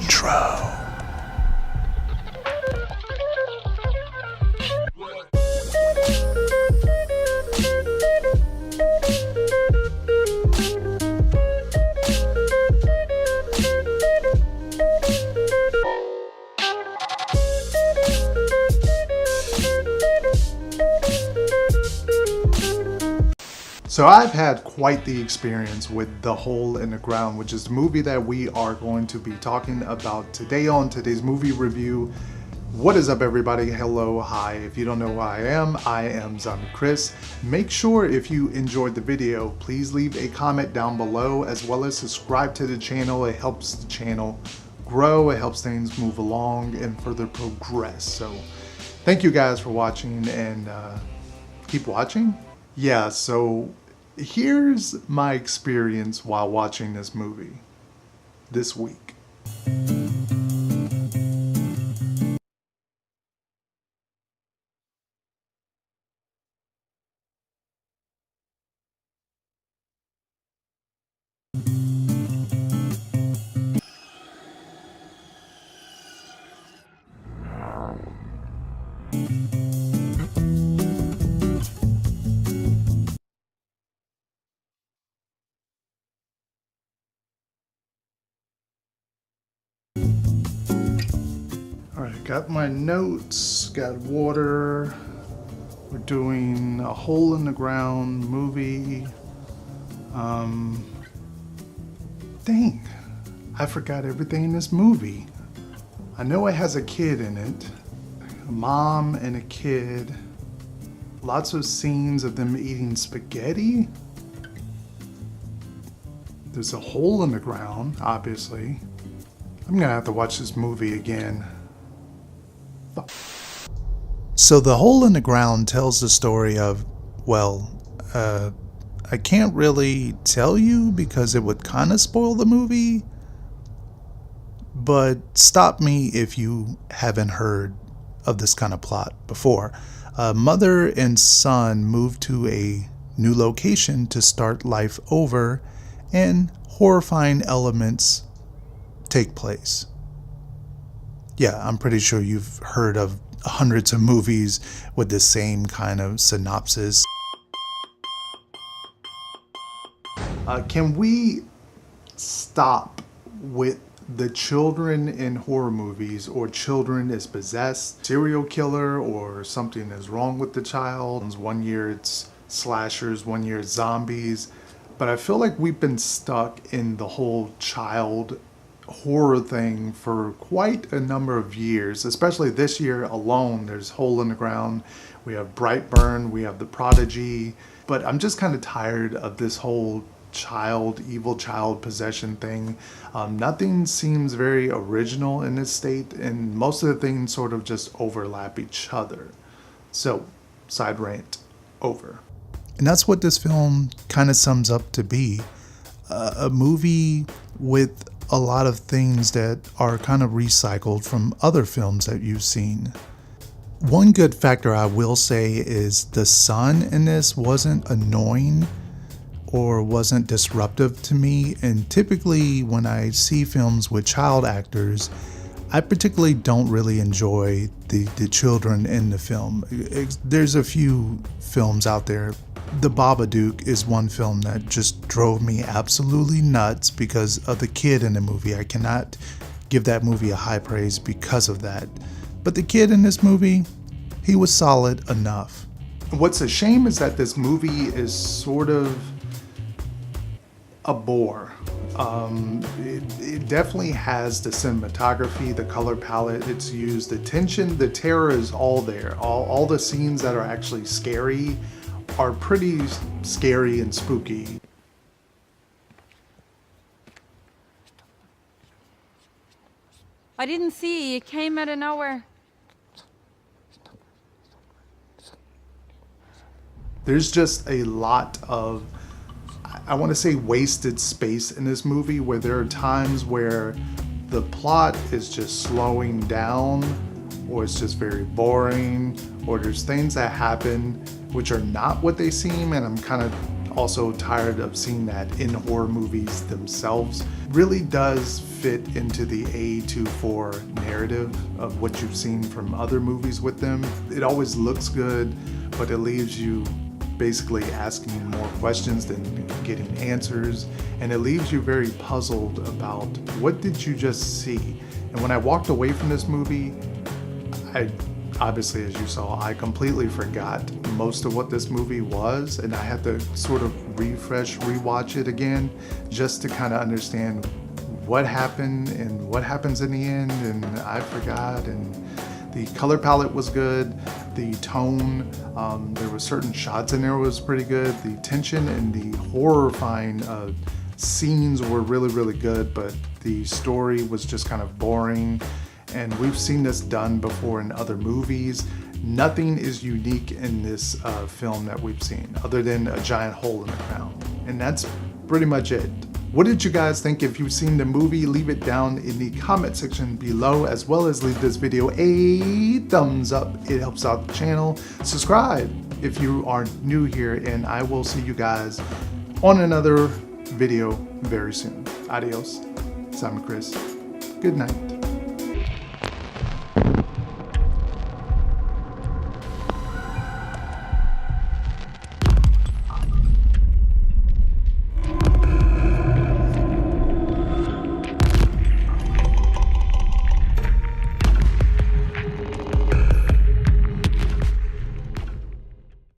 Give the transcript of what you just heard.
intro. So I've had quite the experience with The Hole in the Ground, which is the movie that we are going to be talking about today on today's movie review. What is up, everybody? Hello, hi. If you don't know who I am Zombie Chris. Make sure if you enjoyed the video, please leave a comment down below, as well as subscribe to the channel. It helps the channel grow, it helps things move along and further progress. So thank you guys for watching, and keep watching. Yeah, so here's my experience while watching this movie this week. Alright, got my notes, got water. We're doing a Hole in the Ground movie. Dang, I forgot everything in this movie. I know it has a kid in it, a mom and a kid. Lots of scenes of them eating spaghetti. There's a hole in the ground, obviously. I'm gonna have to watch this movie again. So The Hole in the Ground tells the story of, well, I can't really tell you because it would kind of spoil the movie, but stop me if you haven't heard of this kind of plot before. Mother and son move to a new location to start life over, and horrifying elements take place. Yeah, I'm pretty sure you've heard of hundreds of movies with the same kind of synopsis. Can we stop with the children in horror movies, or children is possessed, serial killer, or something is wrong with the child? 1 year it's slashers, 1 year it's zombies. But I feel like we've been stuck in the whole child horror thing for quite a number of years, especially this year alone. There's Hole in the Ground, we have Brightburn, we have The Prodigy, but I'm just kind of tired of this whole evil child possession thing. Nothing seems very original in this state, and most of the things sort of just overlap each other. So, side rant over. And that's what this film kind of sums up to be. A movie with a lot of things that are kind of recycled from other films that you've seen. One good factor I will say is the son in this wasn't annoying or wasn't disruptive to me. And typically when I see films with child actors, I particularly don't really enjoy the children in the film. There's a few films out there. The Babadook is one film that just drove me absolutely nuts because of the kid in the movie. I cannot give that movie a high praise because of that. But the kid in this movie, he was solid enough. What's a shame is that this movie is sort of a bore. It definitely has the cinematography, the color palette it's used, the tension, the terror is all there. All the scenes that are actually scary are pretty scary and spooky. I didn't see. It came out of nowhere. There's just a lot of, I want to say, wasted space in this movie, where there are times where the plot is just slowing down, or it's just very boring, or there's things that happen which are not what they seem, and I'm kind of also tired of seeing that in horror movies themselves. Really does fit into the A24 narrative of what you've seen from other movies with them. It always looks good, but it leaves you basically asking more questions than getting answers, and it leaves you very puzzled about what did you just see. And when I walked away from this movie, I obviously, as you saw, I completely forgot most of what this movie was, and I had to sort of rewatch it again just to kind of understand what happened and what happens in the end, and I forgot. And the color palette was good, the tone, there were certain shots in there was pretty good, the tension and the horrifying scenes were really good, but the story was just kind of boring. And we've seen this done before in other movies. Nothing is unique in this film that we've seen other than a giant hole in the ground. And that's pretty much it. What did you guys think? If you've seen the movie, leave it down in the comment section below, as well as leave this video a thumbs up. It helps out the channel. Subscribe if you are new here, and I will see you guys on another video very soon. Adios. Simon Chris. Good night.